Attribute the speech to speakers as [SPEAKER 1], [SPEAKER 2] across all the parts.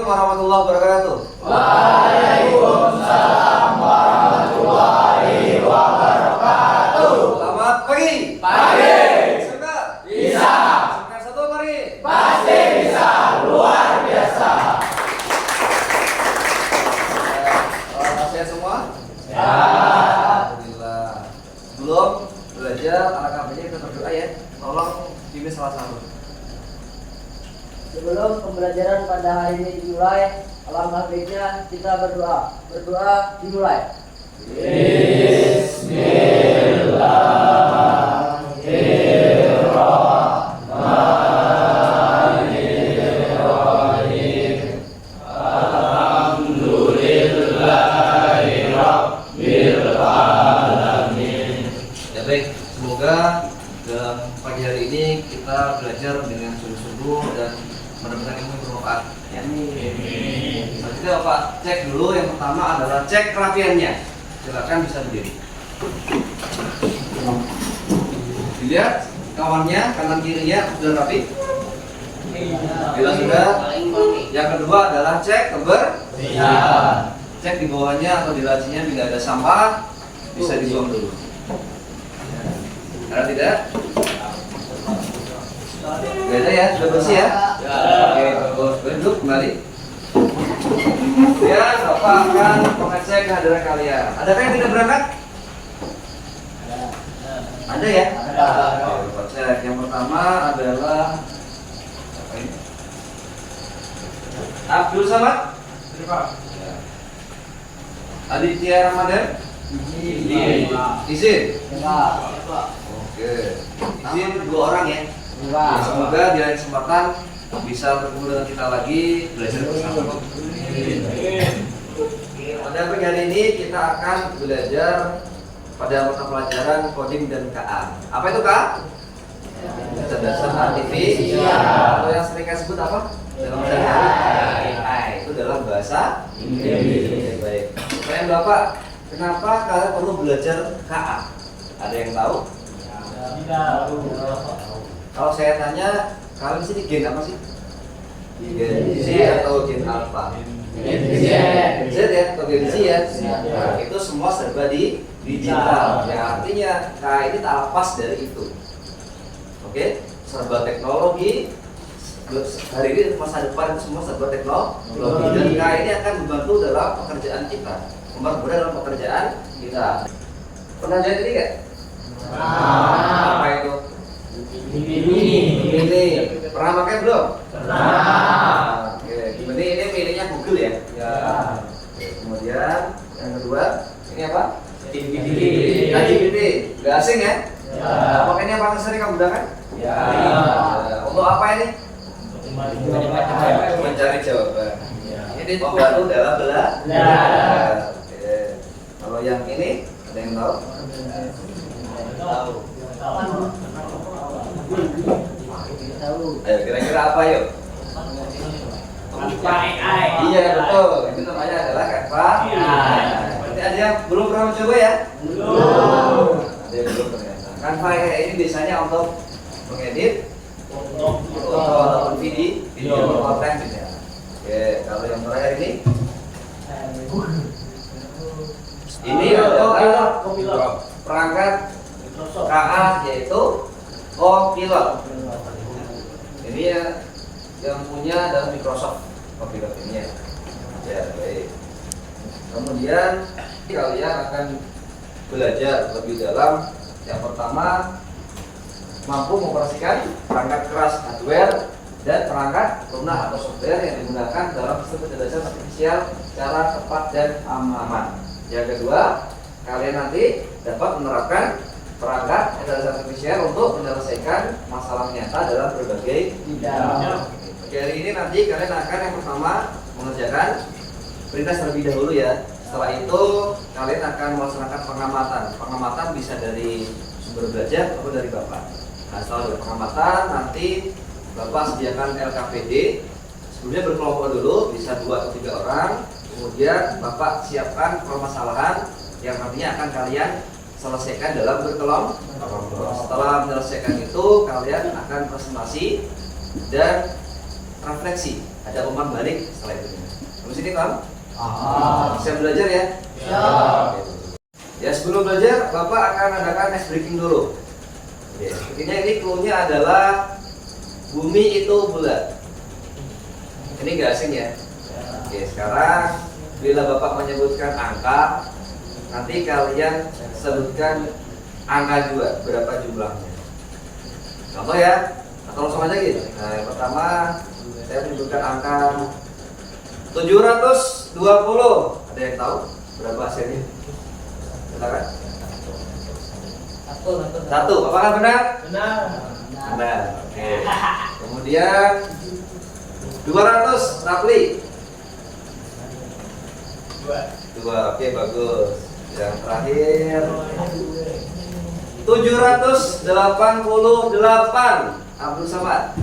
[SPEAKER 1] warahmatullahi wabarakatuh.
[SPEAKER 2] Waalaikumsalam warahmatullahi wabarakatuh.
[SPEAKER 1] Selamat pagi.
[SPEAKER 2] Pagi.
[SPEAKER 1] Bisa?
[SPEAKER 2] Bisa.
[SPEAKER 1] Sebentar satu mari.
[SPEAKER 2] Pasti bisa. Luar biasa.
[SPEAKER 1] Sehat semua?
[SPEAKER 2] Ya.
[SPEAKER 1] Alhamdulillah. Sebelum belajar alangkah baiknya kita berdoa ya. Tolong pimpin salah satu.
[SPEAKER 3] Sebelum pembelajaran pada hari ini dimulai, alangkah baiknya kita berdoa. Berdoa dimulai.
[SPEAKER 2] Bismillahirrahmanirrahim. Alhamdulillahirabbil alamin.
[SPEAKER 1] Ya baik, semoga dalam pagi hari ini kita belajar dengan sungguh-sungguh dan benar-benar ilmu bermanfaat. Ya. Selanjutnya Bapak cek dulu. Yang pertama adalah cek kerapiannya. Silakan bisa berdiri. Dilihat kawannya kanan kirinya sudah rapi. Bila sudah, yang kedua adalah cek kebersihan. Cek di bawahnya atau di lacinya bila ada sampah bisa dibuang dulu. Ada tidak? Beda ya, sudah bersih ya? Oke, bagus. Duduk kembali. Ya, Bapak akan mengecek kehadiran kalian. Adakah yang tidak berangkat? Ada ya?
[SPEAKER 2] Ada.
[SPEAKER 1] Oke, Bapak cek. Yang pertama adalah apa ini? Abdul Samad. Ya. Aditya Ramadan. Izin. Oke. Izin 2 orang ya. Semoga di lain kesempatan bisa bertemu dengan kita lagi belajar bersama. Pada pagi hari ini kita akan belajar pada mata pelajaran coding dan KA. Apa itu KA? Kecerdasan artifisial. Atau yang sering kita sebut apa? Dalam sehari-hari AI. Itu dalam bahasa Inggris. Baik. Pertanyaan Bapak, kenapa kalian perlu belajar KA? Ada yang tahu? Kalau saya tanya, kalian di sini gen apa sih? Gen Z atau gen alpha? Gen Z ya, atau gen Z ya? Nah, itu semua serba di digital. Ya, artinya KA ini tak lepas dari itu. Oke, serba teknologi. Hari ini masa depan semua serba teknologi. Dan KA ini akan membantu dalam pekerjaan kita, mempermudah dalam pekerjaan kita. Pernah lihat ini nggak? Apa itu? Ini pernah pakai belum?
[SPEAKER 2] Pernah.
[SPEAKER 1] Oke, ini miliknya Google ya. Ya. Oke, kemudian yang kedua, ini apa? ChatGPT. Gak asing ya?
[SPEAKER 2] Ya.
[SPEAKER 1] Apakah ini apa sering kamu gunakan?
[SPEAKER 2] Ya.
[SPEAKER 1] Untuk apa ini? Mencari jawaban. Ini membantu dalam belajar. Oke. Kalau yang ini ada yang tahu? Ayo kira-kira apa yuk? Iya betul, itu namanya adalah Canva. Berarti ada yang belum pernah mencoba ya?
[SPEAKER 2] Belum.
[SPEAKER 1] Ada yang belum ternyata. Canva ini biasanya untuk mengedit foto ataupun video konten gitu ya. Oke, kalau yang terakhir ini adalah perangkat KA yaitu Copilot. Ini yang punya adalah Microsoft Copilot ini ya. Ya, baik. Kemudian kalian akan belajar lebih dalam. Yang pertama, mampu mengoperasikan perangkat keras hardware dan perangkat lunak atau software yang digunakan dalam sistem kecerdasan artifisial secara tepat dan aman. Yang kedua, kalian nanti dapat menerapkan perangkat kecerdasan artifisial untuk menyelesaikan masalah nyata dalam berbagai bidang. Oke, hari ini nanti kalian akan yang pertama mengerjakan perintah terlebih dahulu ya. Setelah itu kalian akan melaksanakan pengamatan. Pengamatan bisa dari sumber belajar atau dari Bapak. Nah, setelah ada pengamatan nanti Bapak sediakan LKPD. Sebelumnya berkelompok dulu, bisa 2 atau 3 orang. Kemudian Bapak siapkan permasalahan yang nantinya akan kalian selesaikan dalam berkelompok. Setelah menyelesaikan itu, kalian akan presentasi dan refleksi, ada umpan balik setelah itu. Habis ini kan? Bisa belajar ya? Ya sebelum belajar, Bapak akan adakan ice breaking dulu. Oke, ini clue-nya adalah bumi itu bulat. Ini gak asing ya? Oke, sekarang bila Bapak menyebutkan angka, nanti kalian sebutkan angka juga, berapa jumlahnya. Contoh ya, atau langsung aja gitu. Nah, yang pertama saya menyebutkan angka 720. Ada yang tahu berapa hasilnya? Katakan. Satu. Apakah benar? Benar. Oke. Kemudian 200 Rapli. 2. Oke, bagus. Yang terakhir 788 Abdul Samad.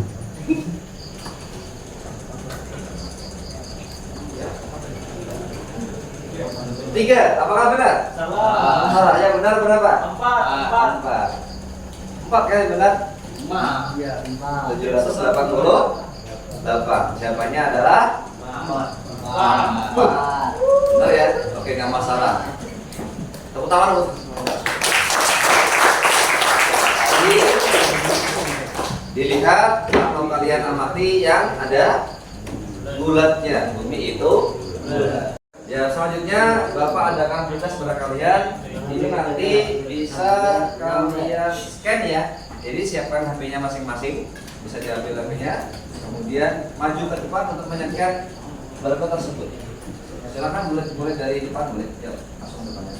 [SPEAKER 1] Tiga, apakah benar? Salah. Yang benar berapa? 4 kali benar? 788. Jawabannya adalah 4. Benar ya? Oke, nggak masalah. Tepuk tangan Bu. Jadi, dilihat atau kalian amati yang ada bulatnya. Bumi itu bulat. Ya, selanjutnya Bapak adakan tugas pada kalian. Ini nanti bisa kalian scan ya. Jadi siapkan HP-nya masing-masing, bisa diambil HP-nya. Kemudian maju ke depan untuk menyekan barcode tersebut. Silakan boleh dari depan boleh. Yuk, langsung depannya.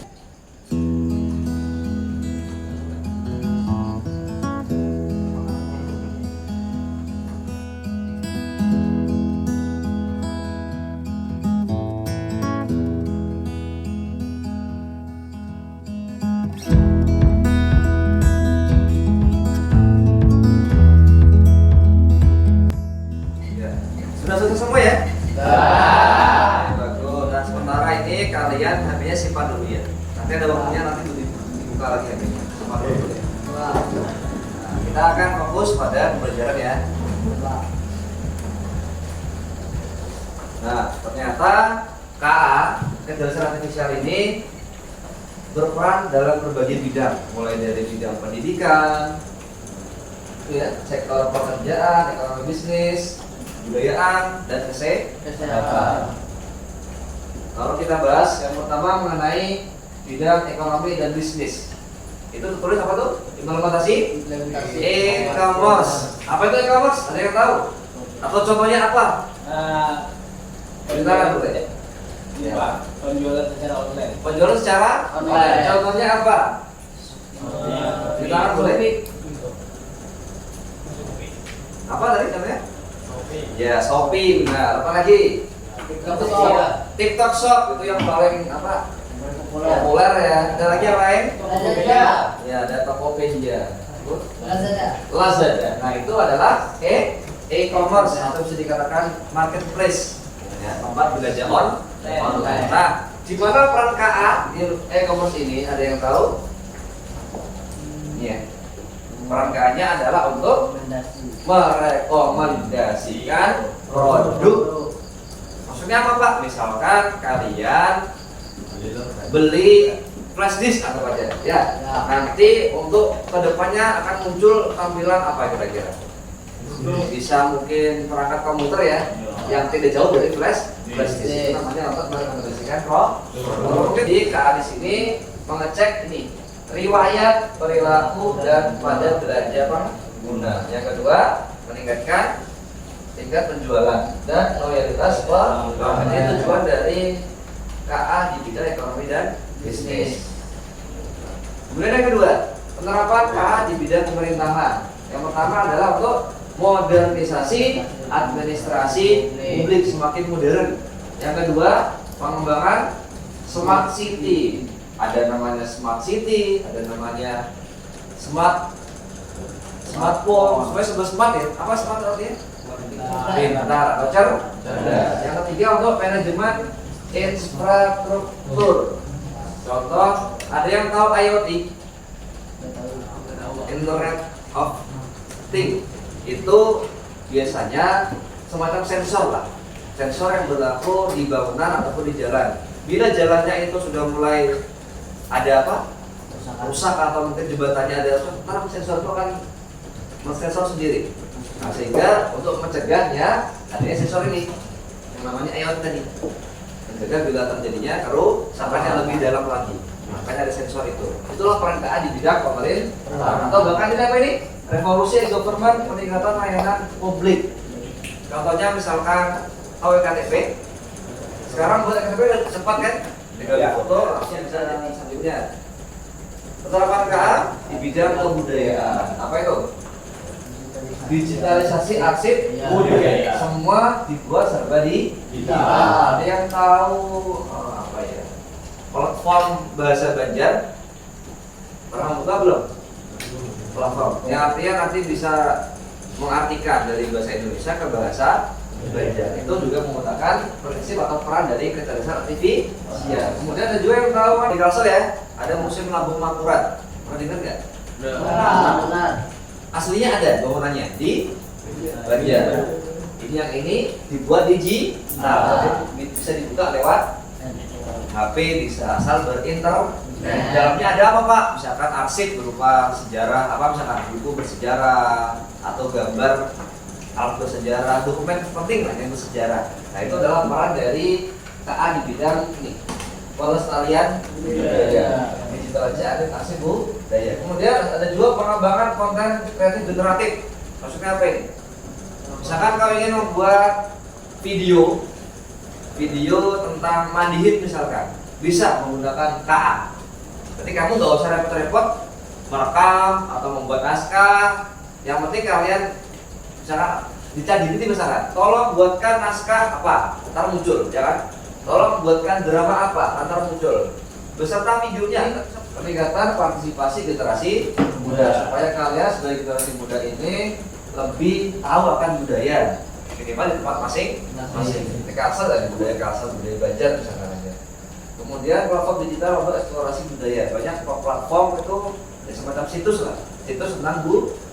[SPEAKER 1] Sudah selesai semua ya? Bagus. Nah, sementara ini kalian HP-nya simpan dulu ya. Nanti ada waktunya nanti dibuka lagi HP-nya. Simpan dulu ya. Nah, kita akan fokus pada pembelajaran ya. Nah, ternyata KA, kecerdasan artifisial ini berperan dalam berbagai bidang, mulai dari bidang pendidikan, ya, sektor pekerjaan, ekonomi bisnis, kebudayaan, dan kesehatan. Kalau kita bahas yang pertama mengenai bidang ekonomi dan bisnis, itu tertulis apa tuh? Implementasi e-commerce. Apa itu e-commerce? Ada yang tahu? Atau contohnya apa? Ceritakan boleh. Ya.
[SPEAKER 2] Penjualan secara online.
[SPEAKER 1] Penjualan secara online. Contohnya apa? Ceritakan boleh. Apa tadi namanya? Ya, Shopee, benar. Apa lagi? TikTok Shop itu yang paling apa? Populer ya. Ada lagi yang lain? Ya, ada Tokopedia. Lazada. Nah, itu adalah e-commerce atau bisa dikatakan marketplace. Ya, tempat belanja online. Nah, di mana peran KA di e-commerce ini? Ada yang tahu? Iya. Peran KA-nya adalah untuk merekomendasikan produk. Maksudnya apa Pak? Misalkan kalian beli flash disk atau apa aja, ya. Nanti untuk kedepannya akan muncul tampilan apa kira-kira? Bisa mungkin perangkat komputer ya, yang tidak jauh dari flash disk. Itu namanya untuk merekomendasikan produk. Jadi KA di sini mengecek ini riwayat perilaku dan pada belanja pengguna. Yang kedua, meningkatkan tingkat penjualan dan loyalitas pelanggan. Ini tujuan dari KA di bidang ekonomi dan bisnis. Kemudian yang kedua, penerapan KA di bidang pemerintahan. Yang pertama adalah untuk modernisasi administrasi publik semakin modern. Yang kedua, pengembangan smart city. Ada namanya smart city, ada namanya smartphone, semuanya sebuah smart ya. Apa smart artinya? Pintar atau cerdas. Yang ketiga untuk manajemen infrastruktur. Contoh, ada yang tahu IoT? Internet of Things. Itu biasanya semacam sensor lah, sensor yang berlaku di bangunan ataupun di jalan. Bila jalannya itu sudah mulai ada apa? Rusak atau mungkin jembatannya ada rusak, karena sensor itu akan mensensor sendiri. Nah, sehingga untuk mencegahnya adanya sensor ini yang namanya IoT tadi, mencegah bila terjadinya kerusakan yang lebih dalam lagi. Makanya ada sensor itu. Itulah peran KA di bidang pemerintah atau bahkan ini apa ini? Revolusi government, peningkatan layanan publik. Contohnya misalkan KWKTP. Sekarang buat KTP udah cepat kan? Tinggal di foto langsung bisa jadi selanjutnya. Penerapan KA di bidang kebudayaan. Apa itu? Digitalisasi arsip budaya. Semua dibuat serba digital. Ada yang tahu apa ya? Platform bahasa Banjar pernah buka belum? Platform. Yang artinya nanti bisa mengartikan dari bahasa Indonesia ke bahasa Banjar. Itu juga menggunakan prinsip atau peran dari kecerdasan artifisial. Kemudian ada juga yang tahu di Kalsel ya, ada Museum Lambung Mangkurat. Pernah dengar nggak?
[SPEAKER 3] Benar.
[SPEAKER 1] Aslinya ada bangunannya di Banjar. Ini dibuat digital, bisa dibuka lewat HP, bisa asal berinternet. Dalamnya ada apa Pak? Misalkan arsip berupa sejarah, apa misalkan buku bersejarah atau gambar alat bersejarah, dokumen penting lah yang bersejarah. Nah itu adalah peran dari KA di bidang ini, pelestarian budaya, digitalisasi arsip budaya. Kemudian ada juga pengembangan konten kreatif generatif. Maksudnya apa ini? Misalkan kau ingin membuat video tentang mandihit misalkan, bisa menggunakan KA. Jadi kamu nggak usah repot-repot merekam atau membuat naskah. Yang penting kalian misalkan dicari misalkan, tolong buatkan naskah apa, ntar muncul, ya kan? Tolong buatkan drama apa, ntar muncul. Beserta videonya, peningkatan partisipasi generasi muda supaya kalian sebagai generasi muda ini lebih tahu akan budaya minimal di tempat masing-masing. Di Kalsel dan budaya Kalsel, budaya Banjar misalkan aja. Kemudian platform digital untuk eksplorasi budaya, banyak platform itu ya, semacam situs lah, situs tentang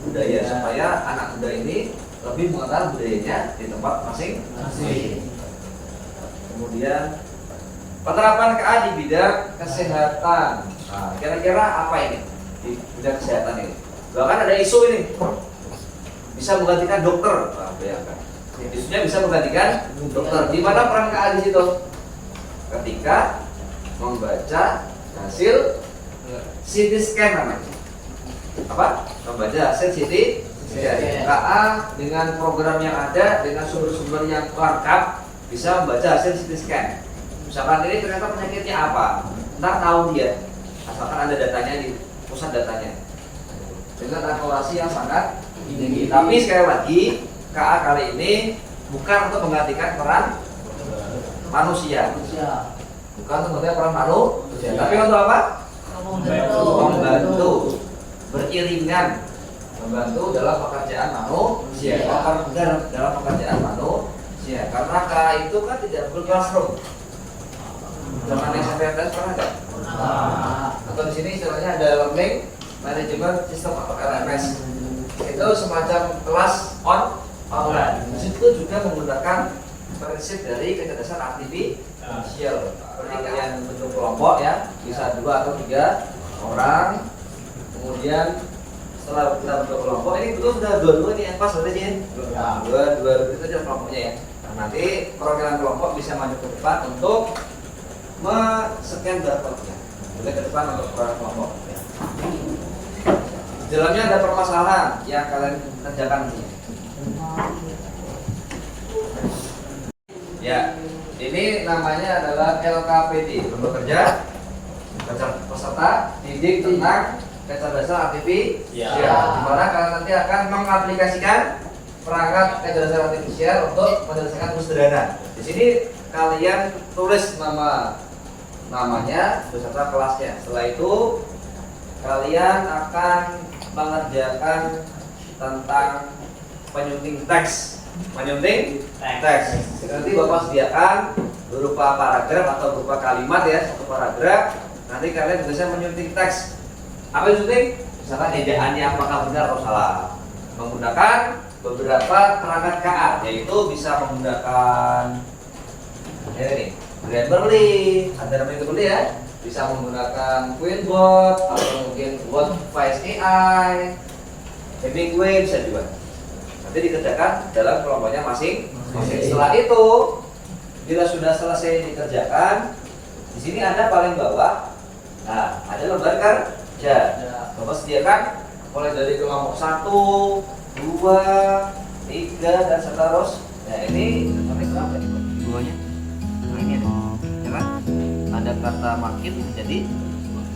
[SPEAKER 1] budaya supaya anak muda ini lebih mengenal budayanya di tempat masing-masing. Kemudian penerapan KA di bidang kesehatan. Nah, kira-kira apa ini di bidang kesehatan ini? Bahkan ada isu ini bisa menggantikan dokter. Nah, bayangkan. Isunya bisa menggantikan dokter. Di mana peran KA di situ? Ketika membaca hasil CT scan namanya. Apa? Membaca hasil CT scan. KA dengan program yang ada, dengan sumber-sumber yang lengkap bisa membaca hasil CT scan. Misalkan ini ternyata penyakitnya apa? Ntar tahu dia. Asalkan ada datanya di pusat datanya. Dengan akurasi yang sangat tinggi. Tapi sekali lagi KA kali ini bukan untuk menggantikan peran manusia. Bukan untuk menggantikan peran manusia. Tapi untuk apa? Membantu. Beriringan. Membantu dalam pekerjaan manusia. Dalam pekerjaan manusia. Karena KA itu kan tidak berclassroom. Zaman SMPTN pernah nggak? Atau di sini istilahnya ada learning management system atau LMS. Itu semacam kelas online. Di situ juga menggunakan prinsip dari kecerdasan artifisial. Berarti kalian bentuk kelompok ya, bisa 2 atau 3 orang. Kemudian setelah kita bentuk kelompok, ini betul sudah 2 nih, pas berarti sih. 2 itu aja kelompoknya ya. Nah, nanti perwakilan kelompok bisa maju ke depan untuk men-scan barcode-nya. Boleh ke depan untuk perwakilan kelompok. Di dalamnya ada permasalahan yang kalian kerjakan ini. Ya, ini namanya adalah LKPD, Lembaga Kerja Peserta Didik tentang Kecerdasan Artifisial. Di mana kalian nanti akan mengaplikasikan perangkat kecerdasan artifisial untuk menyelesaikan tugas sederhana. Di sini kalian tulis namanya beserta kelasnya. Setelah itu kalian akan mengerjakan tentang penyunting teks. Nanti Bapak sediakan berupa paragraf atau berupa kalimat ya, satu paragraf. Nanti kalian bisa menyunting teks. Apa itu sunting? Misalkan ejaannya apakah benar atau salah. Menggunakan beberapa perangkat KA, yaitu bisa menggunakan ini Grammarly, ada namanya Grammarly ya, bisa menggunakan Quillbot atau mungkin Wordvice AI, Hemingway bisa juga. Nanti dikerjakan dalam kelompoknya masing-masing. Setelah itu, bila sudah selesai dikerjakan, di sini Anda paling bawah, nah ada lembar kerja. Bapak sediakan mulai dari kelompok 1, 2, 3 dan seterusnya. Nah ini sampai berapa nih? Duanya? Nah ini ada, ya kan? Ada kata makin menjadi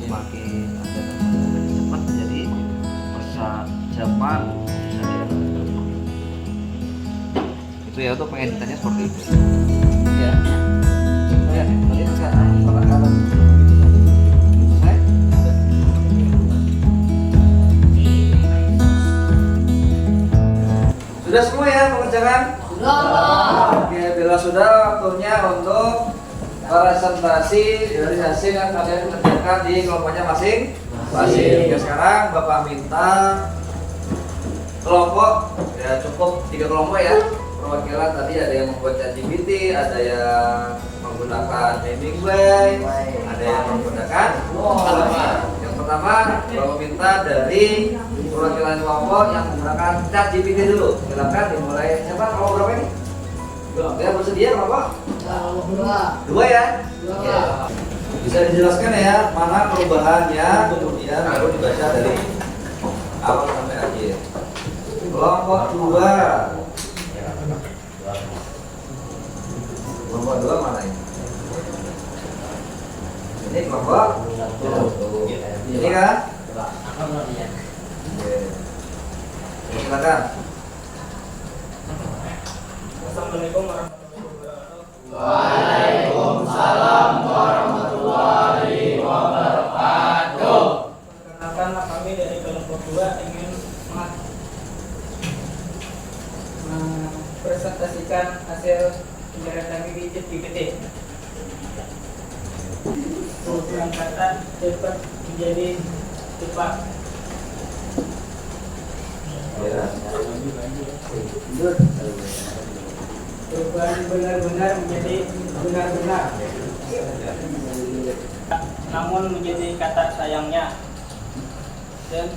[SPEAKER 1] makin, ada kata cepat menjadi persajaman. Itu ya untuk pengeditannya seperti itu. Ya. Ya, tadi sekarang selesai. Sudah semua ya mengerjakan? Sudah. Oke, bila sudah waktunya untuk presentasi dari hasil yang kalian kerjakan di kelompoknya masing-masing. Oke, sekarang Bapak minta kelompok, ya cukup 3 kelompok ya. Perwakilan tadi ada yang membuat ChatGPT, ada yang menggunakan Hemingway, ada yang menggunakan Yang pertama, Bapak minta dari perwakilan kelompok yang menggunakan ChatGPT dulu. Silakan dimulai. Siapa kelompok berapa ini? Ya, bersedia kelompok? 2 ya? Ya. Bisa dijelaskan ya mana perubahannya, kemudian baru dibaca dari awal sampai akhir. Kelompok 2. Kelompok 2 mana ini? Ini kelompok 1. Ini kan? Oke. Silakan.
[SPEAKER 4] Assalamualaikum warahmatullahi wabarakatuh.
[SPEAKER 2] Waalaikumsalam warahmatullahi wabarakatuh.
[SPEAKER 4] Perkenalkan, kami dari kelompok 2 ingin mempresentasikan hasil penjara kami di ChatGPT. Perubahan kata cepat menjadi cepat.
[SPEAKER 1] Ya.
[SPEAKER 4] Perubahan benar-benar menjadi benar-benar. Namun menjadi kata sayangnya. Dan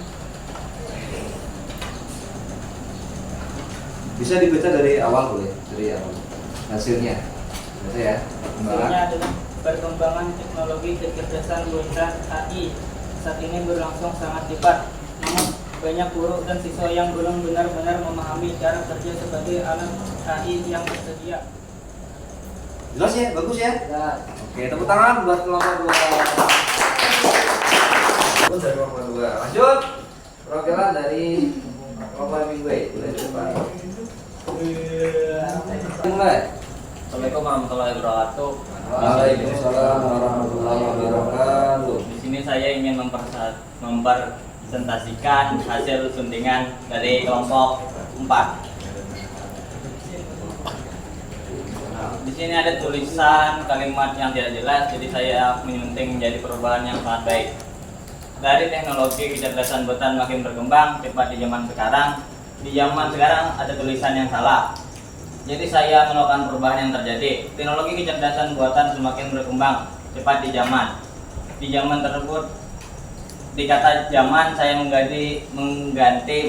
[SPEAKER 1] Bisa dibaca dari awal boleh, dari awal. Hasilnya. Baca ya.
[SPEAKER 4] hasilnya adalah perkembangan teknologi kecerdasan buatan AI saat ini berlangsung sangat cepat. Namun banyak guru dan siswa yang belum benar-benar memahami cara kerja sebagai alat AI yang tersedia.
[SPEAKER 1] Jelas ya? Bagus ya?
[SPEAKER 3] Ya.
[SPEAKER 1] Oke, tepuk tangan buat kelompok 2. Bagus dari kelompok 2. Lanjut. Perwakilan dari kelompok Hemingway. Boleh coba. Mulai.
[SPEAKER 5] Assalamualaikum warahmatullahi wabarakatuh.
[SPEAKER 1] Waalaikumsalam warahmatullahi wabarakatuh.
[SPEAKER 5] Di sini saya ingin mempresentasikan hasil suntingan dari kelompok 4. Di sini ada tulisan kalimat yang tidak jelas, jadi saya menyunting menjadi perubahan yang sangat baik. Dari teknologi kecerdasan buatan makin berkembang cepat di zaman sekarang. Di zaman sekarang ada tulisan yang salah. Jadi saya melakukan perubahan yang terjadi. Teknologi kecerdasan buatan semakin berkembang cepat di zaman. Di zaman tersebut, di kata zaman saya mengganti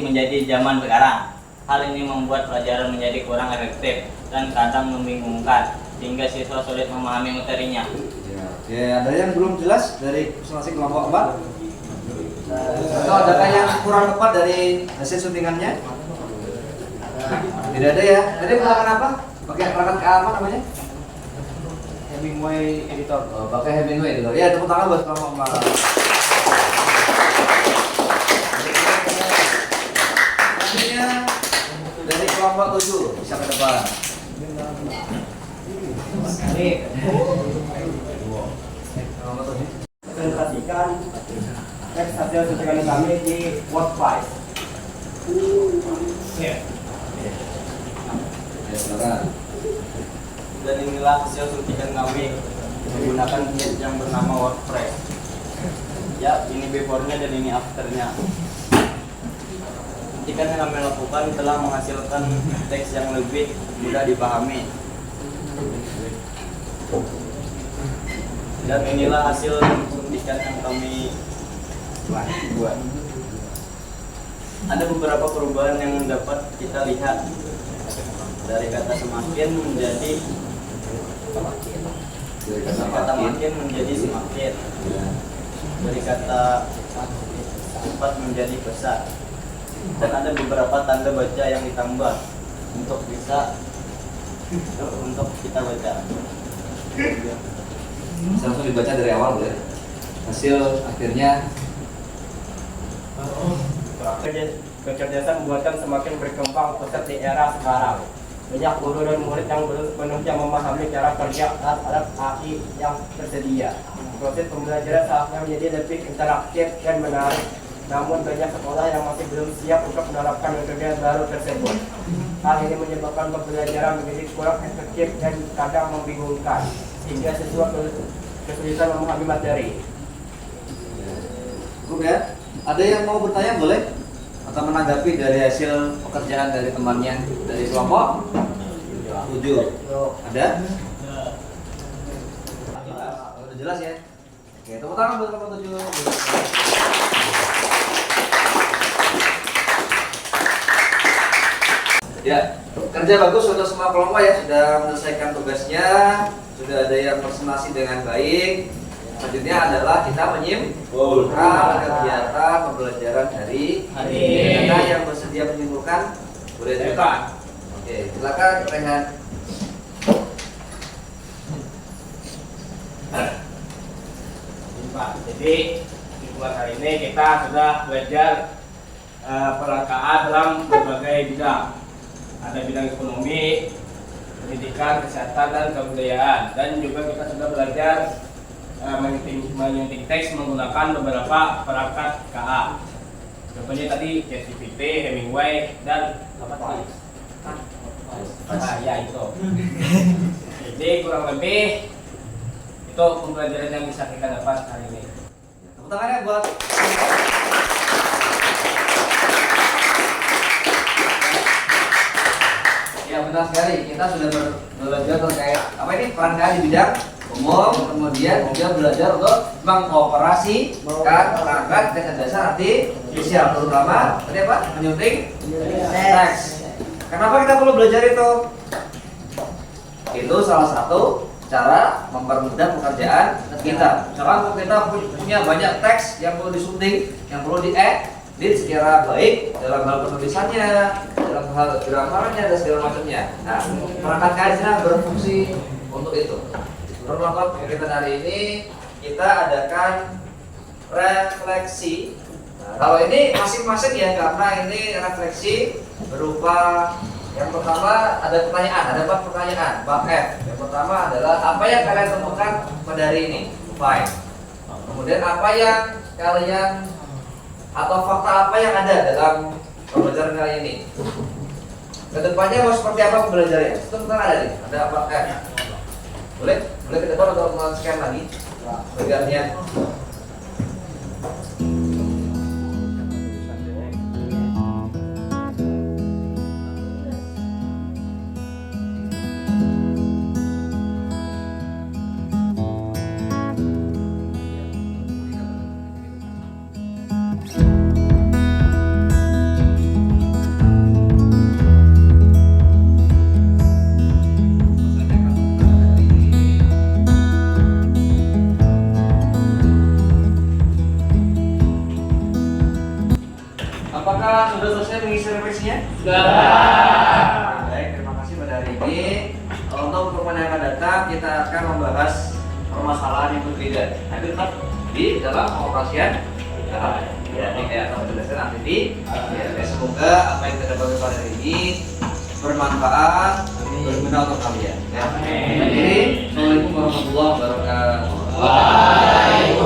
[SPEAKER 5] menjadi zaman sekarang. Hal ini membuat pelajaran menjadi kurang efektif dan kadang membingungkan, sehingga siswa sulit memahami materinya.
[SPEAKER 1] Ya, ada yang belum jelas dari masing-masing kelompok 4? Atau adakah yang kurang tepat dari hasil suntingannya? Tidak ada ya. Tadi menggunakan apa? Pakai perangkat ke apa namanya?
[SPEAKER 5] Hemingway editor.
[SPEAKER 1] Oh, pakai Hemingway editor. Ya, tepuk tangan buat kelompok 4. Selanjutnya dari kelompok 7 bisa ke depan.
[SPEAKER 6] Presentasikan teks hasil suntikan kami di Wordvice.
[SPEAKER 1] Ya, silakan.
[SPEAKER 5] Dan inilah hasil suntikan kami menggunakan kit yang bernama WordPress. Ya, ini before-nya dan ini after-nya. Kritikan yang kami lakukan telah menghasilkan teks yang lebih mudah dipahami. Dan inilah hasil kritikan yang kami buat. Ada beberapa perubahan yang dapat kita lihat, dari kata semakin menjadi makin menjadi semakin, dari kata cepat menjadi besar, dan ada beberapa tanda baca yang ditambah untuk kita baca.
[SPEAKER 1] Bisa langsung dibaca dari awal boleh. Hasil akhirnya
[SPEAKER 6] kecerdasan buatan semakin berkembang pesat di era sekarang. Banyak guru dan murid yang belum sepenuhnya memahami cara kerja alat AI yang tersedia. Proses pembelajaran seharusnya menjadi lebih interaktif dan menarik. Namun banyak sekolah yang masih belum siap untuk menerapkan metode baru tersebut. Hal ini menyebabkan pembelajaran menjadi kurang efektif dan kadang membingungkan, sehingga siswa kesulitan memahami materi.
[SPEAKER 1] cukup ya. Ada yang mau bertanya boleh? Atau menanggapi dari hasil pekerjaan dari temannya dari kelompok 7? Ada? Udah jelas ya? Oke, tepuk tangan buat kelompok 7. Ya, kerja bagus untuk semua kelompok ya, sudah menyelesaikan tugasnya, sudah ada yang presentasi dengan baik. Selanjutnya adalah kita menyimpulkan kegiatan pembelajaran hari ini. Ada yang bersedia menyimpulkan? Boleh silakan. Oke, silakan Rehan.
[SPEAKER 6] Pak, jadi di bulan hari ini kita sudah belajar perangkaan dalam berbagai bidang. Ada bidang ekonomi, pendidikan, kesehatan, dan kebudayaan. Dan juga kita sudah belajar menyunting teks menggunakan beberapa perangkat KA. Contohnya tadi ChatGPT, Hemingway, dan apa tadi? Ya itu. Jadi kurang lebih itu pembelajaran yang bisa kita dapat hari ini.
[SPEAKER 1] Tepuk tangannya buat ya, benar sekali. Kita sudah belajar terkait apa ini perangkat di bidang umum, kemudian juga belajar untuk mengkooperasikan perangkat dengan dasar artifisial, terutama tadi apa? Menyunting teks. Kenapa kita perlu belajar itu? Itu salah satu cara mempermudah pekerjaan kita. Misalkan kita punya banyak teks yang perlu disunting, yang perlu diedit secara baik dalam hal penulisannya, dalam hal gramarnya dan segala macamnya. Nah, perangkat KA berfungsi untuk itu. Pertemuan kita hari ini kita adakan refleksi. Nah, kalau ini masing-masing ya, karena ini refleksi berupa yang pertama ada pertanyaan, ada 4 pertanyaan, bab F. Yang pertama adalah apa yang kalian temukan pada hari ini? Fine. Kemudian apa yang kalian atau fakta apa yang ada dalam pembelajaran kali ini? Kedepannya mau seperti apa pembelajarannya? Itu tentang ada nih, ada bab F. Boleh ke depan atau scan lagi? Bagiannya. Apakah sudah selesai mengisi refleksinya? Sudah. Baik, terima kasih pada hari ini. Untuk pertemuan yang akan datang kita akan membahas permasalahan yang berbeda. Nanti tetap di dalam pengoperasian. Ya, ini kayak atau penjelasan nanti di. Ya, semoga apa yang kita dapat pada hari ini bermanfaat, berguna untuk kalian. Ya. Amin. Assalamualaikum warahmatullahi wabarakatuh.